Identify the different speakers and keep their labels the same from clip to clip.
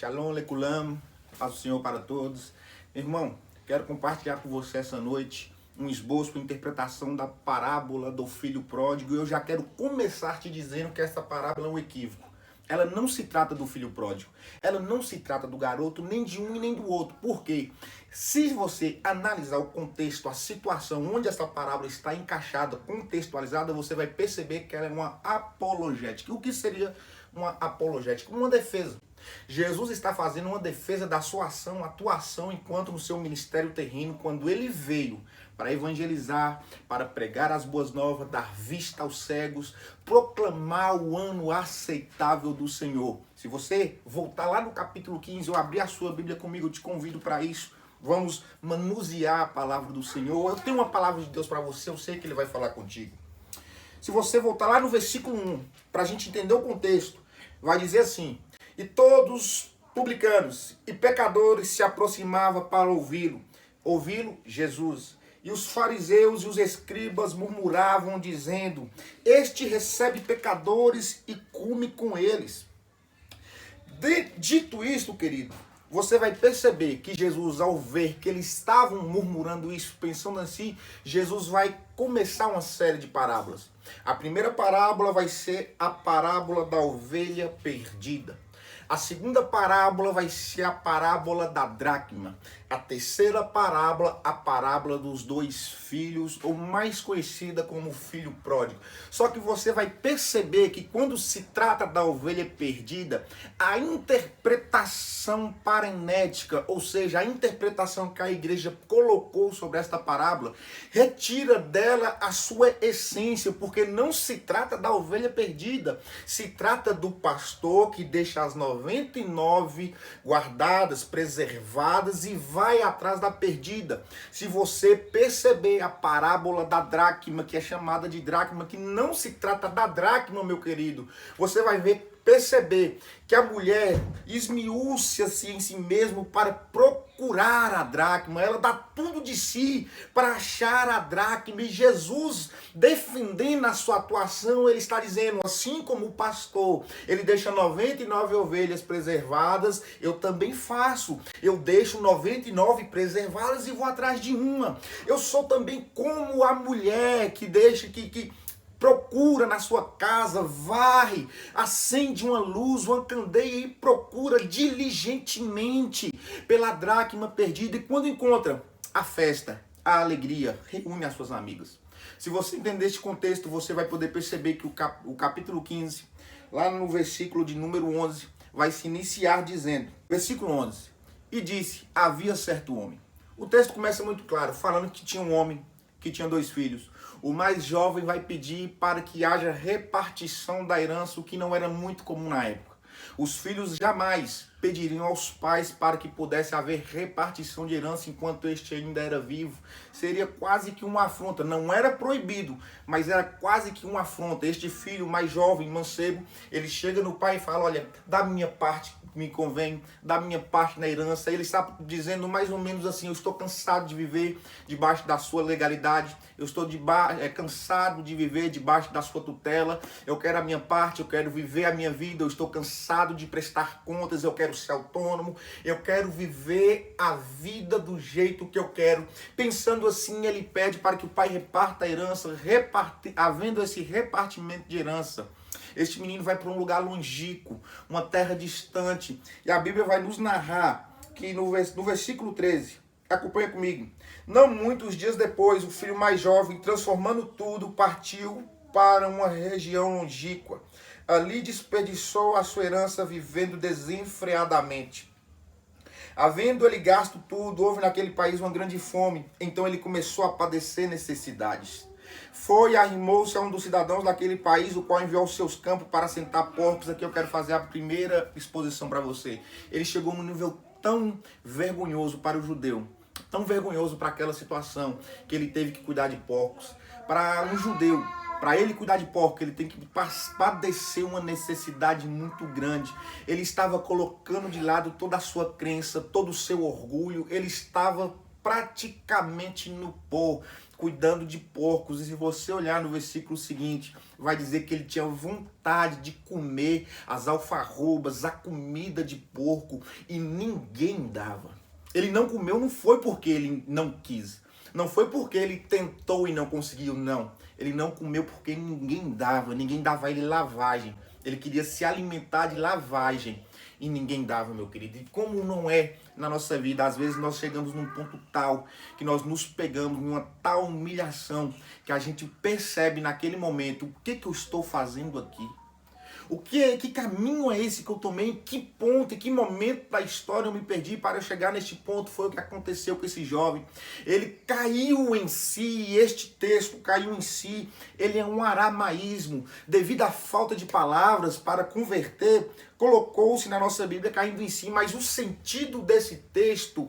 Speaker 1: Shalom, Lekulam, paz do Senhor para todos. Irmão, quero compartilhar com você essa noite um esboço, uma interpretação da parábola do filho pródigo. E eu já quero começar te dizendo que essa parábola é um equívoco. Ela não se trata do filho pródigo. Ela não se trata do garoto, nem de um e nem do outro. Por quê? Se você analisar o contexto, a situação onde essa parábola está encaixada, contextualizada, você vai perceber que ela é uma apologética. O que seria uma apologética? Uma defesa. Jesus está fazendo uma defesa da sua ação, atuação enquanto no seu ministério terreno, quando ele veio para evangelizar, para pregar as boas novas, dar vista aos cegos, proclamar o ano aceitável do Senhor. Se você voltar lá no capítulo 15, ou abrir a sua Bíblia comigo, eu te convido para isso. Vamos manusear a palavra do Senhor. Eu tenho uma palavra de Deus para você, eu sei que Ele vai falar contigo. Se você voltar lá no versículo 1, para a gente entender o contexto, vai dizer assim: e todos publicanos e pecadores se aproximavam para ouvi-lo. Ouvi-lo, Jesus. E os fariseus e os escribas murmuravam, dizendo: este recebe pecadores e come com eles. Dito isto, querido, você vai perceber que Jesus, ao ver que eles estavam murmurando isso, pensando assim, Jesus vai começar uma série de parábolas. A primeira parábola vai ser a parábola da ovelha perdida. A segunda parábola vai ser a parábola da dracma. A terceira parábola, a parábola dos dois filhos, ou mais conhecida como filho pródigo. Só que você vai perceber que quando se trata da ovelha perdida, a interpretação paranética, ou seja, a interpretação que a igreja colocou sobre esta parábola, retira dela a sua essência, porque não se trata da ovelha perdida, se trata do pastor que deixa as 99 guardadas, preservadas e vai atrás da perdida. Se você perceber a parábola da dracma, que é chamada de dracma, que não se trata da dracma, meu querido, você vai perceber que a mulher esmiúça-se em si mesmo para procurar a dracma, ela dá tudo de si para achar a dracma, e Jesus, defendendo a sua atuação, ele está dizendo, assim como o pastor, ele deixa 99 ovelhas preservadas, eu também faço, eu deixo 99 preservadas e vou atrás de uma. Eu sou também como a mulher que deixa, que procura na sua casa, varre, acende uma luz, uma candeia e procura diligentemente pela dracma perdida. E quando encontra, a festa, a alegria, reúne as suas amigas. Se você entender este contexto, você vai poder perceber que o capítulo 15, lá no versículo de número 11, vai se iniciar dizendo, versículo 11, e disse, havia certo homem. O texto começa muito claro, falando que tinha um homem que tinha 2 filhos. O mais jovem vai pedir para que haja repartição da herança, o que não era muito comum na época. Os filhos jamais pediriam aos pais para que pudesse haver repartição de herança enquanto este ainda era vivo. Seria quase que uma afronta. Não era proibido, mas era quase que uma afronta. Este filho mais jovem, mancebo, ele chega no pai e fala, olha, da minha parte me convém, da minha parte na herança. Ele está dizendo mais ou menos assim, eu estou cansado de viver debaixo da sua legalidade, eu estou cansado de viver debaixo da sua tutela, eu quero a minha parte, eu quero viver a minha vida, eu estou cansado de prestar contas, eu quero ser autônomo, eu quero viver a vida do jeito que eu quero. Pensando assim, ele pede para que o pai reparta a herança, havendo esse repartimento de herança. Este menino vai para um lugar longínquo, uma terra distante. E a Bíblia vai nos narrar que no versículo 13, acompanha comigo. Não muitos dias depois, o filho mais jovem, transformando tudo, partiu para uma região longínqua. Ali desperdiçou a sua herança vivendo desenfreadamente. Havendo ele gasto tudo, houve naquele país uma grande fome. Então ele começou a padecer necessidades. Foi, arrimou-se a um dos cidadãos daquele país, o qual enviou os seus campos para assentar porcos. Aqui eu quero fazer a primeira exposição para você. Ele chegou num nível tão vergonhoso para o judeu, tão vergonhoso para aquela situação, que ele teve que cuidar de porcos. Para um judeu, para ele cuidar de porco, ele tem que padecer uma necessidade muito grande. Ele estava colocando de lado toda a sua crença, todo o seu orgulho. Ele estava praticamente no pó, cuidando de porcos. E se você olhar no versículo seguinte, vai dizer que ele tinha vontade de comer as alfarrobas, a comida de porco, e ninguém dava. Ele não comeu, não foi porque ele não quis, não foi porque ele tentou e não conseguiu, não. Ele não comeu porque ninguém dava a ele lavagem. Ele queria se alimentar de lavagem e ninguém dava, meu querido. E como não é na nossa vida, às vezes nós chegamos num ponto tal que nós nos pegamos numa tal humilhação que a gente percebe naquele momento: o que eu estou fazendo aqui? Que caminho é esse que eu tomei? Em que ponto, em que momento da história eu me perdi para eu chegar neste ponto? Foi o que aconteceu com esse jovem. Ele caiu em si, este texto caiu em si. Ele é um aramaísmo. Devido à falta de palavras para converter, colocou-se na nossa Bíblia caindo em si. Mas o sentido desse texto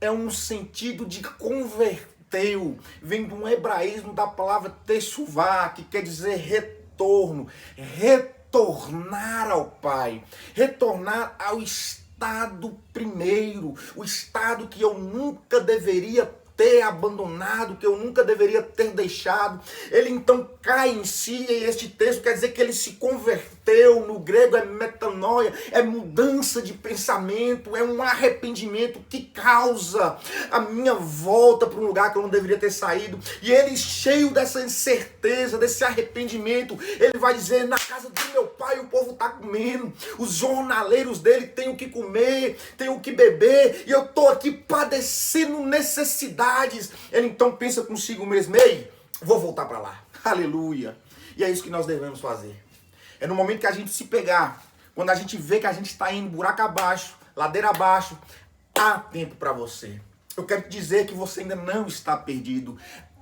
Speaker 1: é um sentido de converteu. Vem de um hebraísmo da palavra teshuvá, que quer dizer retorno. Retornar ao Pai, retornar ao estado primeiro, o estado que eu nunca deveria ter abandonado, que eu nunca deveria ter deixado. Ele então cai em si, e este texto quer dizer que ele se converteu. No grego é metanoia, é mudança de pensamento, é um arrependimento que causa a minha volta para um lugar que eu não deveria ter saído. E ele, cheio dessa incerteza, desse arrependimento, ele vai dizer: na casa do meu pai o povo está comendo, os jornaleiros dele têm o que comer, têm o que beber, e eu estou aqui padecendo necessidade. Ele então pensa consigo mesmo: ei, vou voltar para lá. Aleluia. E é isso que nós devemos fazer. É no momento que a gente se pegar, quando a gente vê que a gente está indo buraco abaixo, ladeira abaixo, há tempo para você. Eu quero te dizer que você ainda não está perdido.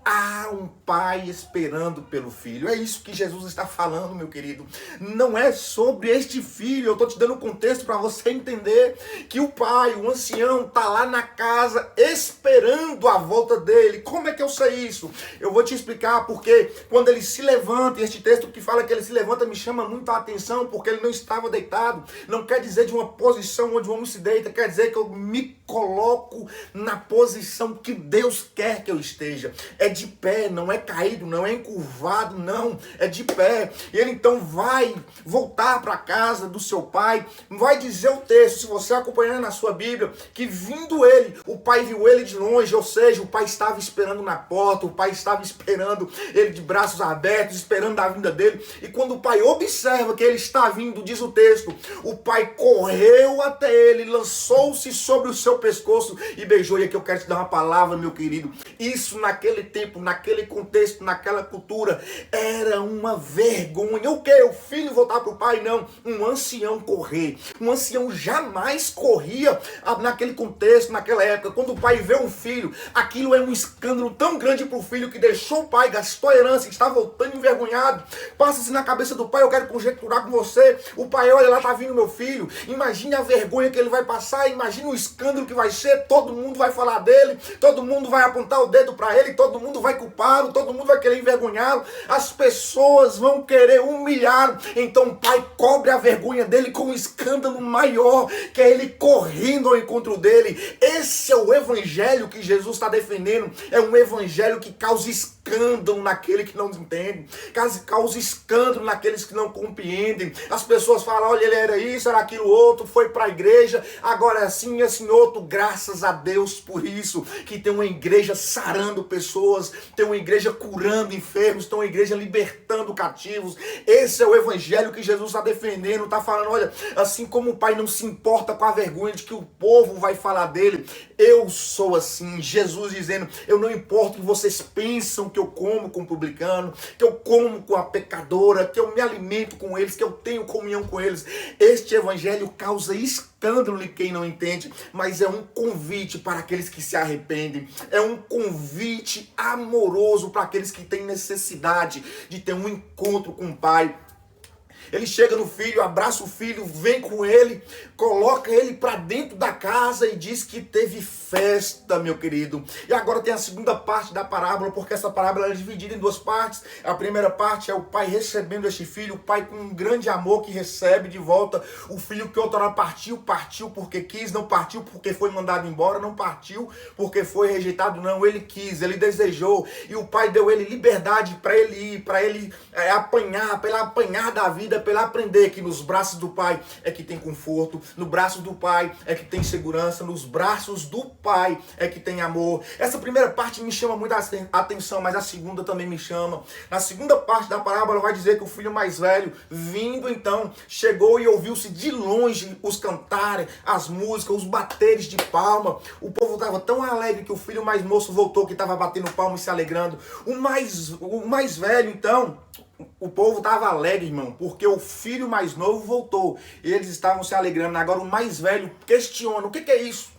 Speaker 1: Há um pai esperando pelo filho. É isso que Jesus está falando, meu querido. Não é sobre este filho. Eu estou te dando um contexto para você entender que o pai, o ancião, está lá na casa esperando a volta dele. Como é que eu sei isso? Eu vou te explicar, porque quando ele se levanta, e este texto que fala que ele se levanta me chama muito a atenção, porque ele não estava deitado. Não quer dizer de uma posição onde o homem se deita, quer dizer que eu me coloco na posição que Deus quer que eu esteja. É de pé, não é caído, não é encurvado, não, é de pé. E ele então vai voltar para a casa do seu pai. Vai dizer o texto, se você acompanhar na sua Bíblia, que vindo ele, o pai viu ele de longe, ou seja, o pai estava esperando na porta, o pai estava esperando ele de braços abertos, esperando a vinda dele. E quando o pai observa que ele está vindo, diz o texto, o pai correu até ele, lançou-se sobre o seu pescoço e beijou. E aqui eu quero te dar uma palavra, meu querido. Isso naquele tempo, naquele contexto, naquela cultura, era uma vergonha. O que? O filho voltar para o pai? Não. Um ancião correr. Um ancião jamais corria naquele contexto, naquela época. Quando o pai vê um filho, aquilo é um escândalo tão grande para o filho que deixou o pai, gastou a herança, está voltando envergonhado. Passa-se na cabeça do pai, eu quero conjecturar com você. O pai, olha lá, tá vindo meu filho. Imagine a vergonha que ele vai passar, imagine o escândalo que vai ser. Todo mundo vai falar dele, todo mundo vai apontar o dedo para ele, todo mundo vai culpá-lo, todo mundo vai querer envergonhá-lo, as pessoas vão querer humilhá-lo. Então o pai cobre a vergonha dele com um escândalo maior, que é ele correndo ao encontro dele. Esse é o evangelho que Jesus está defendendo. É um evangelho que causa escândalo naquele que não entende, causa escândalo naqueles que não compreendem. As pessoas falam: olha, ele era isso, era aquilo outro, foi para a igreja, agora é assim, assim outro. Graças a Deus por isso, que tem uma igreja sarando pessoas, tem uma igreja curando enfermos, tem uma igreja libertando cativos. Esse é o evangelho que Jesus está defendendo, está falando: olha, assim como o pai não se importa com a vergonha de que o povo vai falar dele, eu sou assim. Jesus dizendo: eu não importo que vocês pensam que eu como com o publicano, que eu como com a pecadora, que eu me alimento com eles, que eu tenho comunhão com eles. Este evangelho causa escândalo em quem não entende, mas é um convite para aqueles que se arrependem, é um convite amoroso para aqueles que têm necessidade de ter um encontro com o Pai. Ele chega no filho, abraça o filho, vem com ele, coloca ele para dentro da casa e diz que teve festa, meu querido. E agora tem a segunda parte da parábola, porque essa parábola é dividida em duas partes. A primeira parte é o pai recebendo este filho, o pai com um grande amor que recebe de volta o filho que outrora partiu porque quis, não partiu porque foi mandado embora, não partiu porque foi rejeitado, não, ele quis, ele desejou, e o pai deu ele liberdade para ele ir, para ele apanhar, para ele apanhar da vida, para ele aprender que nos braços do pai é que tem conforto, no braço do pai é que tem segurança, nos braços do pai é que tem amor. Essa primeira parte me chama muito a atenção, mas a segunda também me chama. Na segunda parte da parábola vai dizer que o filho mais velho, vindo então, chegou e ouviu-se de longe os cantarem, as músicas, os bateres de palma. O povo estava tão alegre que o filho mais moço voltou, que estava batendo palma e se alegrando. O mais velho, então, o povo estava alegre, irmão, porque o filho mais novo voltou. E eles estavam se alegrando. Agora o mais velho questiona: o que é isso?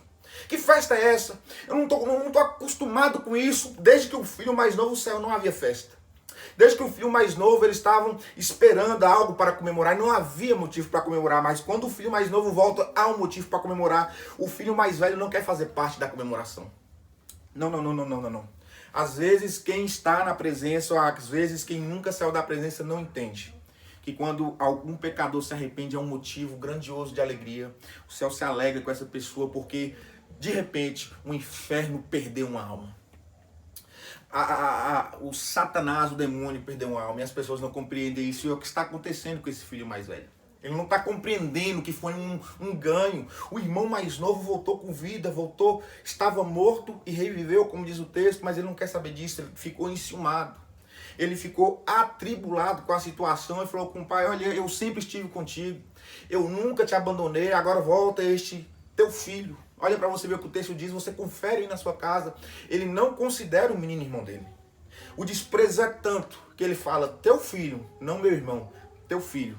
Speaker 1: Que festa é essa? Eu não tô acostumado com isso. Desde que o filho mais novo saiu, não havia festa. Desde que o filho mais novo, eles estavam esperando algo para comemorar. E não havia motivo para comemorar. Mas quando o filho mais novo volta, há um motivo para comemorar. O filho mais velho não quer fazer parte da comemoração. Não. Às vezes quem está na presença, ou às vezes quem nunca saiu da presença, não entende que quando algum pecador se arrepende é um motivo grandioso de alegria. O céu se alegra com essa pessoa porque, de repente, o inferno perdeu uma alma. O Satanás, o demônio, perdeu uma alma. E as pessoas não compreendem isso. E é o que está acontecendo com esse filho mais velho. Ele não está compreendendo que foi um ganho. O irmão mais novo voltou com vida, voltou, estava morto e reviveu, como diz o texto, mas ele não quer saber disso, ele ficou enciumado. Ele ficou atribulado com a situação e falou com o pai: olha, eu sempre estive contigo, eu nunca te abandonei, agora volta este teu filho. Olha para você ver o que o texto diz, você confere aí na sua casa. Ele não considera o menino irmão dele. O desprezo é tanto que ele fala: teu filho, não meu irmão, teu filho.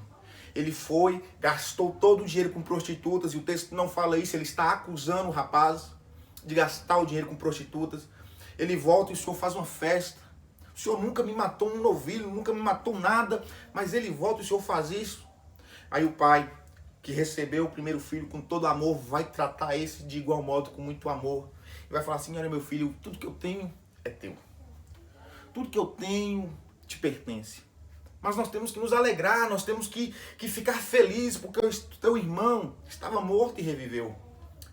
Speaker 1: Ele foi, gastou todo o dinheiro com prostitutas, e o texto não fala isso, ele está acusando o rapaz de gastar o dinheiro com prostitutas. Ele volta e o senhor faz uma festa. O senhor nunca me matou um novilho, nunca me matou nada, mas ele volta e o senhor faz isso. Aí o pai, que recebeu o primeiro filho com todo amor, vai tratar esse de igual modo, com muito amor. E vai falar assim: olha, meu filho, tudo que eu tenho é teu. Tudo que eu tenho te pertence. Mas nós temos que nos alegrar, nós temos que ficar felizes, porque o teu irmão estava morto e reviveu.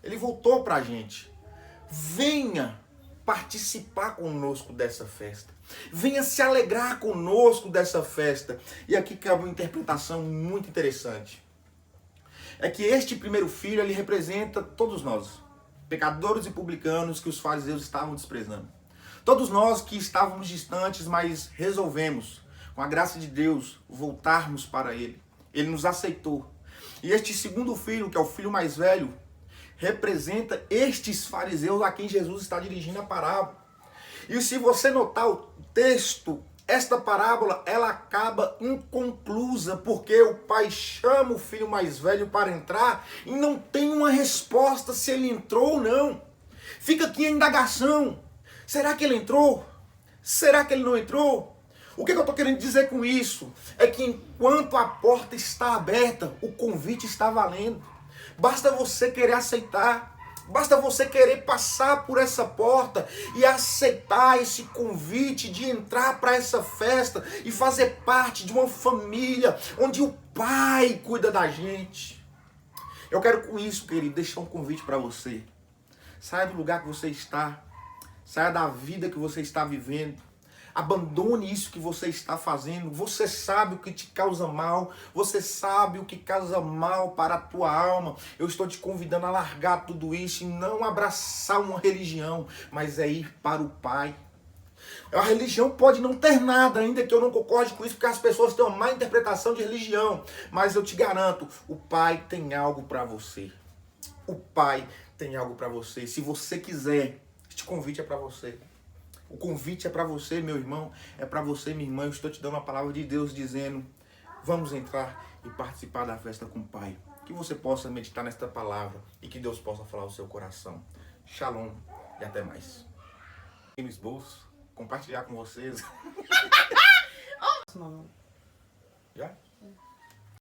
Speaker 1: Ele voltou para a gente. Venha participar conosco dessa festa. Venha se alegrar conosco dessa festa. E aqui cabe uma interpretação muito interessante. É que este primeiro filho, ele representa todos nós, pecadores e publicanos que os fariseus estavam desprezando. Todos nós que estávamos distantes, mas resolvemos, com a graça de Deus, voltarmos para Ele. Ele nos aceitou. E este segundo filho, que é o filho mais velho, representa estes fariseus a quem Jesus está dirigindo a parábola. E se você notar o texto, esta parábola, ela acaba inconclusa, porque o pai chama o filho mais velho para entrar e não tem uma resposta se ele entrou ou não. Fica aqui a indagação. Será que ele entrou? Será que ele não entrou? O que eu estou querendo dizer com isso? É que enquanto a porta está aberta, o convite está valendo. Basta você querer aceitar. Basta você querer passar por essa porta e aceitar esse convite de entrar para essa festa e fazer parte de uma família onde o Pai cuida da gente. Eu quero com isso, querido, deixar um convite para você. Saia do lugar que você está. Saia da vida que você está vivendo. Abandone isso que você está fazendo. Você sabe o que te causa mal. Você sabe o que causa mal para a tua alma. Eu estou te convidando a largar tudo isso e não abraçar uma religião, mas é ir para o Pai. A religião pode não ter nada, ainda que eu não concorde com isso, porque as pessoas têm uma má interpretação de religião. Mas eu te garanto, o Pai tem algo para você. O Pai tem algo para você. Se você quiser, este convite é para você. O convite é para você, meu irmão, é para você, minha irmã. Eu estou te dando a palavra de Deus dizendo: vamos entrar e participar da festa com o Pai. Que você possa meditar nesta palavra e que Deus possa falar ao seu coração. Shalom e até mais. No esboço, compartilhar com vocês. Já?